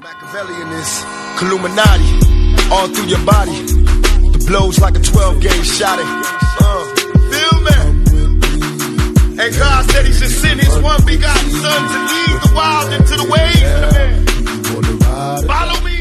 Machiavelli in this Illuminati, all through your body. The blows like a 12-gauge shot. Feel me? And God said He should send His one begotten Son to lead the wild into the ways. Follow me.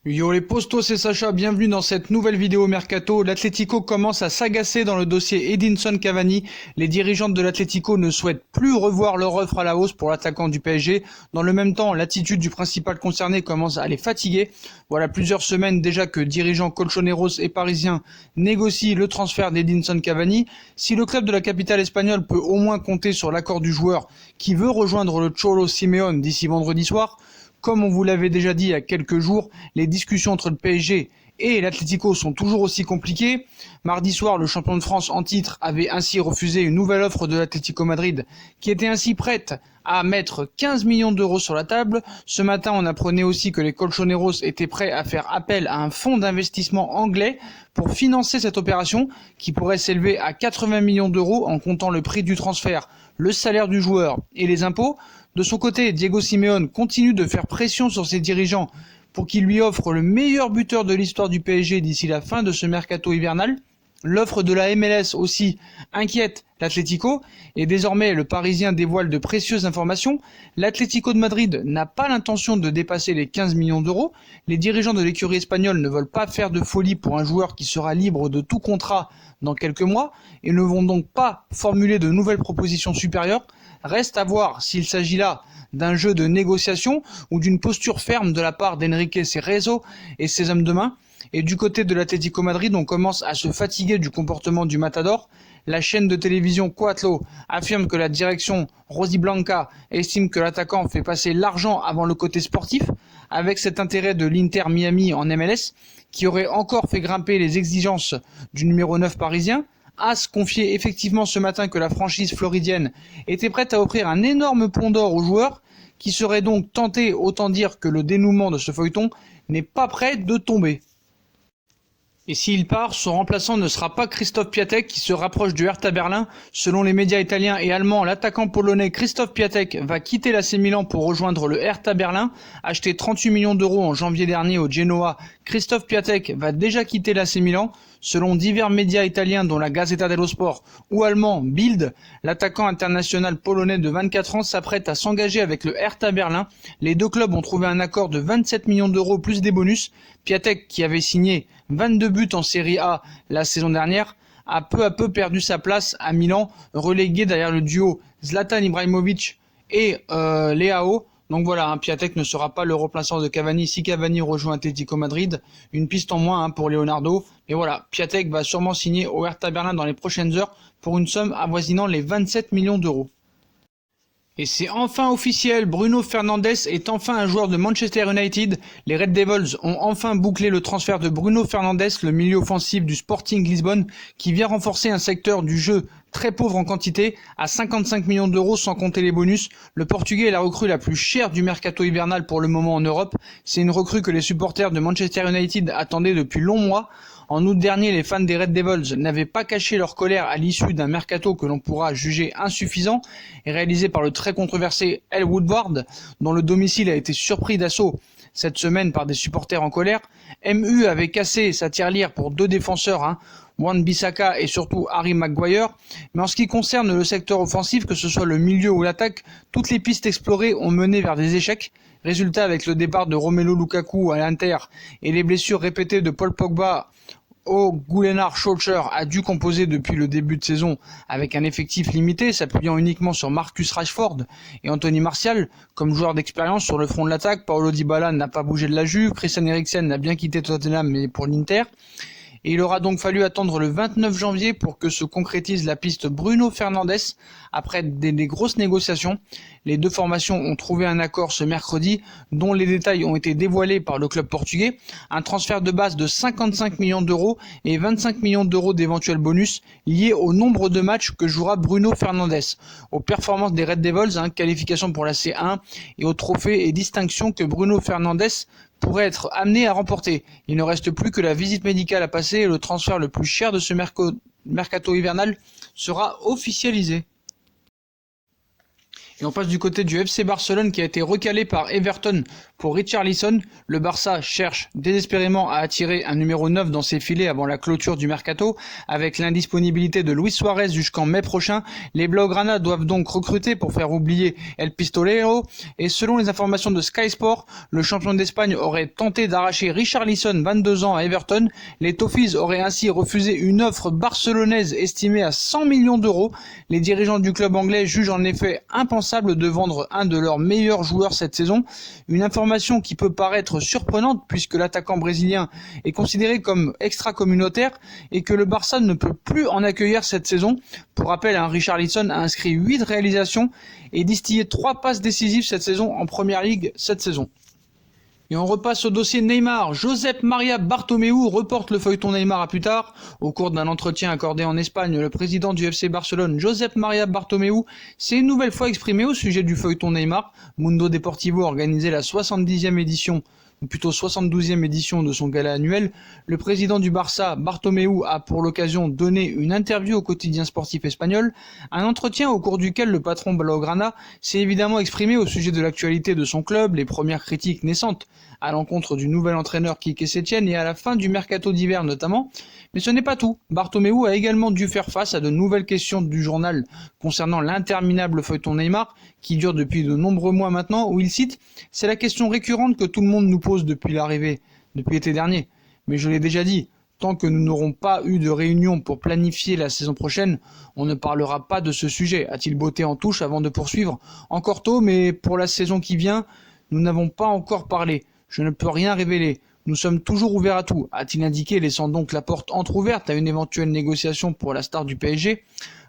Yo les postos, c'est Sacha, bienvenue dans cette nouvelle vidéo Mercato. L'Atlético commence à s'agacer dans le dossier Edinson Cavani. Les dirigeants de l'Atlético ne souhaitent plus revoir leur offre à la hausse pour l'attaquant du PSG. Dans le même temps, l'attitude du principal concerné commence à les fatiguer. Voilà plusieurs semaines déjà que dirigeants colchoneros et parisiens négocient le transfert d'Edinson Cavani. Si le club de la capitale espagnole peut au moins compter sur l'accord du joueur qui veut rejoindre le Cholo Simeone d'ici vendredi soir, comme on vous l'avait déjà dit il y a quelques jours, les discussions entre le PSG et l'Atlético sont toujours aussi compliquées. Mardi soir, le champion de France en titre avait ainsi refusé une nouvelle offre de l'Atlético Madrid, qui était ainsi prête à mettre 15 millions d'euros sur la table. Ce matin, on apprenait aussi que les colchoneros étaient prêts à faire appel à un fonds d'investissement anglais pour financer cette opération, qui pourrait s'élever à 80 millions d'euros en comptant le prix du transfert, le salaire du joueur et les impôts. De son côté, Diego Simeone continue de faire pression sur ses dirigeants pour qu'ils lui offrent le meilleur buteur de l'histoire du PSG d'ici la fin de ce mercato hivernal. L'offre de la MLS aussi inquiète l'Atlético et désormais le Parisien dévoile de précieuses informations. L'Atlético de Madrid n'a pas l'intention de dépasser les 15 millions d'euros. Les dirigeants de l'écurie espagnole ne veulent pas faire de folie pour un joueur qui sera libre de tout contrat dans quelques mois et ne vont donc pas formuler de nouvelles propositions supérieures. Reste à voir s'il s'agit là d'un jeu de négociation ou d'une posture ferme de la part d'Enrique Cerezo et ses hommes de main. Et du côté de l'Atlético Madrid, on commence à se fatiguer du comportement du Matador. La chaîne de télévision Cuatro affirme que la direction Rosiblanca estime que l'attaquant fait passer l'argent avant le côté sportif, avec cet intérêt de l'Inter Miami en MLS, qui aurait encore fait grimper les exigences du numéro 9 parisien. AS confiait effectivement ce matin que la franchise floridienne était prête à offrir un énorme pont d'or aux joueurs, qui seraient donc tentés, autant dire que le dénouement de ce feuilleton n'est pas prêt de tomber. Et s'il part, son remplaçant ne sera pas Christophe Piatek qui se rapproche du Hertha Berlin. Selon les médias italiens et allemands, l'attaquant polonais Christophe Piatek va quitter l'AC Milan pour rejoindre le Hertha Berlin. Acheté 38 millions d'euros en janvier dernier au Genoa, Christophe Piatek va déjà quitter l'AC Milan. Selon divers médias italiens dont la Gazzetta dello Sport ou allemand Bild, l'attaquant international polonais de 24 ans s'apprête à s'engager avec le Hertha Berlin. Les deux clubs ont trouvé un accord de 27 millions d'euros plus des bonus. Piatek, qui avait signé 22 buts en Serie A la saison dernière, a peu à peu perdu sa place à Milan, relégué derrière le duo Zlatan Ibrahimovic et Leao. Donc voilà, Piatek ne sera pas le remplaçant de Cavani si Cavani rejoint Atlético Madrid. Une piste en moins pour Leonardo. Et voilà, Piatek va sûrement signer au Hertha Berlin dans les prochaines heures pour une somme avoisinant les 27 millions d'euros. Et c'est enfin officiel, Bruno Fernandes est enfin un joueur de Manchester United. Les Red Devils ont enfin bouclé le transfert de Bruno Fernandes, le milieu offensif du Sporting Lisbonne, qui vient renforcer un secteur du jeu très pauvre en quantité, à 55 millions d'euros sans compter les bonus. Le Portugais est la recrue la plus chère du mercato hivernal pour le moment en Europe. C'est une recrue que les supporters de Manchester United attendaient depuis longs mois. En août dernier, les fans des Red Devils n'avaient pas caché leur colère à l'issue d'un mercato que l'on pourra juger insuffisant et réalisé par le très controversé El Woodward, dont le domicile a été surpris d'assaut cette semaine par des supporters en colère. MU avait cassé sa tirelire pour deux défenseurs, Wan-Bissaka et surtout Harry Maguire. Mais en ce qui concerne le secteur offensif, que ce soit le milieu ou l'attaque, toutes les pistes explorées ont mené vers des échecs. Résultat, avec le départ de Romelu Lukaku à l'Inter et les blessures répétées de Paul Pogba, Gunnar Solskjaer a dû composer depuis le début de saison avec un effectif limité, s'appuyant uniquement sur Marcus Rashford et Anthony Martial comme joueurs d'expérience sur le front de l'attaque. Paulo Dybala n'a pas bougé de la Juve, Christian Eriksen a bien quitté Tottenham mais pour l'Inter. Et il aura donc fallu attendre le 29 janvier pour que se concrétise la piste Bruno Fernandes. Après des grosses négociations, les deux formations ont trouvé un accord ce mercredi, dont les détails ont été dévoilés par le club portugais. Un transfert de base de 55 millions d'euros et 25 millions d'euros d'éventuels bonus liés au nombre de matchs que jouera Bruno Fernandes, aux performances des Red Devils, qualification pour la C1, et aux trophées et distinctions que Bruno Fernandes pourrait être amené à remporter. Il ne reste plus que la visite médicale à passer et le transfert le plus cher de ce mercato hivernal sera officialisé. Et on passe du côté du FC Barcelone qui a été recalé par Everton Pour Richarlison, le Barça cherche désespérément à attirer un numéro 9 dans ses filets avant la clôture du mercato. Avec l'indisponibilité de Luis Suarez jusqu'en mai prochain, les Blaugrana doivent donc recruter pour faire oublier El Pistolero. Et selon les informations de Sky Sport, le champion d'Espagne aurait tenté d'arracher Richarlison, 22 ans, à Everton. Les Toffees auraient ainsi refusé une offre barcelonaise estimée à 100 millions d'euros. Les dirigeants du club anglais jugent en effet impensable de vendre un de leurs meilleurs joueurs cette saison. Une information qui peut paraître surprenante puisque l'attaquant brésilien est considéré comme extra-communautaire et que le Barça ne peut plus en accueillir cette saison. Pour rappel, Richarlison a inscrit 8 réalisations et distillé 3 passes décisives cette saison en Première Ligue cette saison. Et on repasse au dossier Neymar. Josep Maria Bartomeu reporte le feuilleton Neymar à plus tard. Au cours d'un entretien accordé en Espagne, le président du FC Barcelone, Josep Maria Bartomeu, s'est une nouvelle fois exprimé au sujet du feuilleton Neymar. Mundo Deportivo organisait la 70e édition, ou plutôt 72e édition de son gala annuel. Le président du Barça, Bartomeu, a pour l'occasion donné une interview au quotidien sportif espagnol, un entretien au cours duquel le patron Blaugrana s'est évidemment exprimé au sujet de l'actualité de son club, les premières critiques naissantes à l'encontre du nouvel entraîneur Quique Setién et à la fin du mercato d'hiver notamment. Mais ce n'est pas tout. Bartomeu a également dû faire face à de nouvelles questions du journal concernant l'interminable feuilleton Neymar, qui dure depuis de nombreux mois maintenant, où il cite « C'est la question récurrente que tout le monde nous pose depuis l'été dernier. Mais je l'ai déjà dit, tant que nous n'aurons pas eu de réunion pour planifier la saison prochaine, on ne parlera pas de ce sujet », a-t-il botté en touche avant de poursuivre. « Encore tôt, mais pour la saison qui vient, nous n'avons pas encore parlé. Je ne peux rien révéler. Nous sommes toujours ouverts à tout », a-t-il indiqué, laissant donc la porte entrouverte à une éventuelle négociation pour la star du PSG.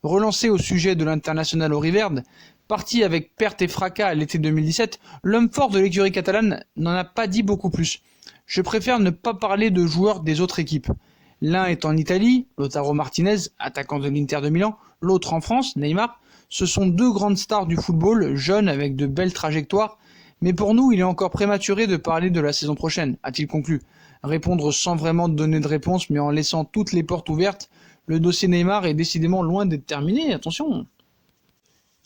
Relancé au sujet de l'international Auriverde, parti avec perte et fracas à l'été 2017, l'homme fort de l'écurie catalane n'en a pas dit beaucoup plus. « Je préfère ne pas parler de joueurs des autres équipes. L'un est en Italie, Lautaro Martinez, attaquant de l'Inter de Milan, l'autre en France, Neymar. Ce sont 2 grandes stars du football, jeunes avec de belles trajectoires. Mais pour nous, il est encore prématuré de parler de la saison prochaine », a-t-il conclu. Répondre sans vraiment donner de réponse, mais en laissant toutes les portes ouvertes, le dossier Neymar est décidément loin d'être terminé, attention.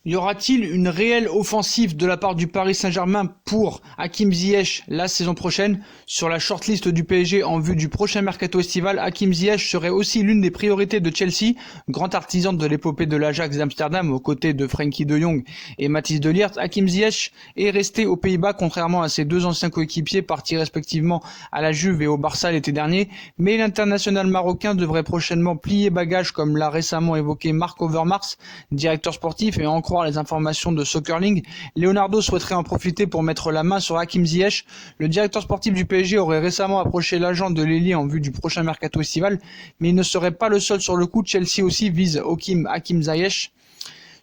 Y aura-t-il une réelle offensive de la part du Paris Saint-Germain pour Hakim Ziyech la saison prochaine? Sur la shortlist du PSG en vue du prochain mercato estival, Hakim Ziyech serait aussi l'une des priorités de Chelsea, grand artisan de l'épopée de l'Ajax d'Amsterdam aux côtés de Frenkie de Jong et Mathis de Ligt. Hakim Ziyech est resté aux Pays-Bas contrairement à ses 2 anciens coéquipiers partis respectivement à la Juve et au Barça l'été dernier, mais l'international marocain devrait prochainement plier bagage comme l'a récemment évoqué Marc Overmars, directeur sportif, et en croire les informations de Soccerling, Leonardo souhaiterait en profiter pour mettre la main sur Hakim Ziyech. Le directeur sportif du PSG aurait récemment approché l'agent de l'ailier en vue du prochain mercato estival, mais il ne serait pas le seul sur le coup. Chelsea aussi vise Hakim Ziyech.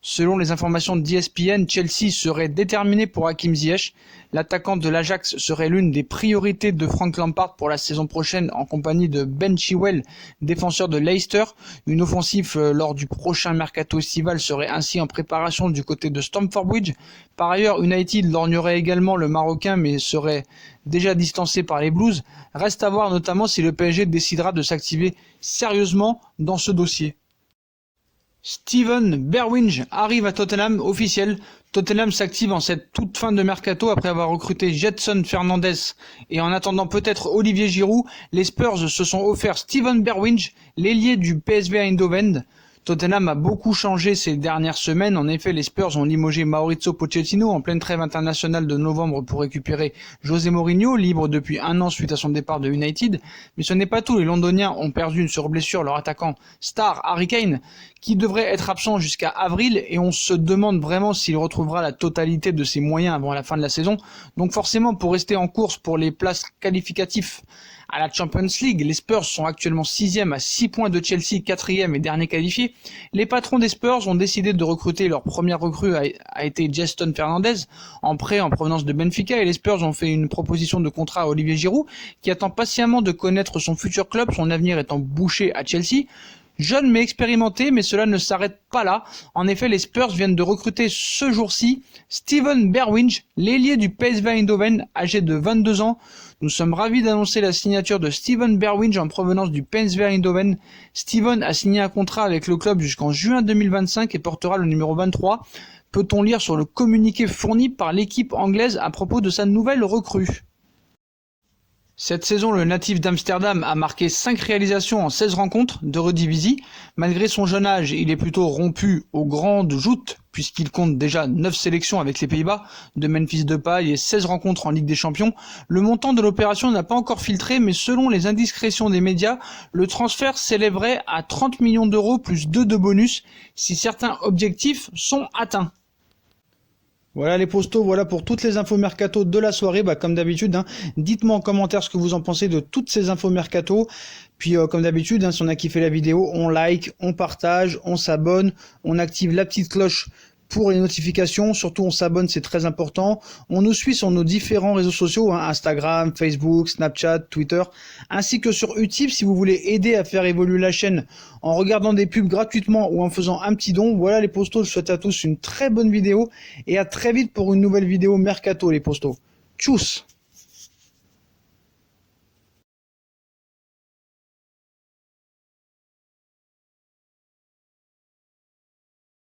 Selon les informations d'ESPN, Chelsea serait déterminé pour Hakim Ziyech. L'attaquant de l'Ajax serait l'une des priorités de Frank Lampard pour la saison prochaine en compagnie de Ben Chilwell, défenseur de Leicester. Une offensive lors du prochain mercato estival serait ainsi en préparation du côté de Stamford Bridge. Par ailleurs, United lorgnerait également le Marocain mais serait déjà distancé par les Blues. Reste à voir notamment si le PSG décidera de s'activer sérieusement dans ce dossier. Steven Bergwijn arrive à Tottenham, officiel. Tottenham s'active en cette toute fin de mercato après avoir recruté Gedson Fernandes et en attendant peut-être Olivier Giroud, les Spurs se sont offerts Steven Bergwijn, l'ailier du PSV Eindhoven. Tottenham a beaucoup changé ces dernières semaines. En effet, les Spurs ont limogé Maurizio Pochettino en pleine trêve internationale de novembre pour récupérer José Mourinho, libre depuis 1 an suite à son départ de United. Mais ce n'est pas tout. Les Londoniens ont perdu sur blessure leur attaquant star Harry Kane, qui devrait être absent jusqu'à avril, et on se demande vraiment s'il retrouvera la totalité de ses moyens avant la fin de la saison. Donc forcément, pour rester en course pour les places qualificatives à la Champions League, les Spurs sont actuellement 6e à 6 points de Chelsea, 4e et dernier qualifié. Les patrons des Spurs ont décidé de recruter leur première recrue a été Gedson Fernandes, en prêt en provenance de Benfica, et les Spurs ont fait une proposition de contrat à Olivier Giroud, qui attend patiemment de connaître son futur club, son avenir étant bouché à Chelsea. Jeune mais expérimenté, mais cela ne s'arrête pas là. En effet, les Spurs viennent de recruter ce jour-ci Steven Bergwijn, l'ailier du PSV Eindhoven, âgé de 22 ans. Nous sommes ravis d'annoncer la signature de Steven Bergwijn en provenance du PSV Eindhoven. Steven a signé un contrat avec le club jusqu'en juin 2025 et portera le numéro 23. peut-on lire sur le communiqué fourni par l'équipe anglaise à propos de sa nouvelle recrue. Cette saison, le natif d'Amsterdam a marqué 5 réalisations en 16 rencontres d'Eredivisie. Malgré son jeune âge, il est plutôt rompu aux grandes joutes puisqu'il compte déjà 9 sélections avec les Pays-Bas, de Memphis Depay et 16 rencontres en Ligue des Champions. Le montant de l'opération n'a pas encore filtré, mais selon les indiscrétions des médias, le transfert s'élèverait à 30 millions d'euros plus 2 de bonus si certains objectifs sont atteints. Voilà les postos, voilà pour toutes les infos mercato de la soirée. Comme d'habitude, dites-moi en commentaire ce que vous en pensez de toutes ces infos mercato. Puis comme d'habitude, si on a kiffé la vidéo, on like, on partage, on s'abonne, on active la petite cloche pour les notifications. Surtout on s'abonne, c'est très important. On nous suit sur nos différents réseaux sociaux, Instagram, Facebook, Snapchat, Twitter, ainsi que sur Utip si vous voulez aider à faire évoluer la chaîne en regardant des pubs gratuitement ou en faisant un petit don. Voilà les postos, je souhaite à tous une très bonne vidéo et à très vite pour une nouvelle vidéo mercato les postos. Tchuss!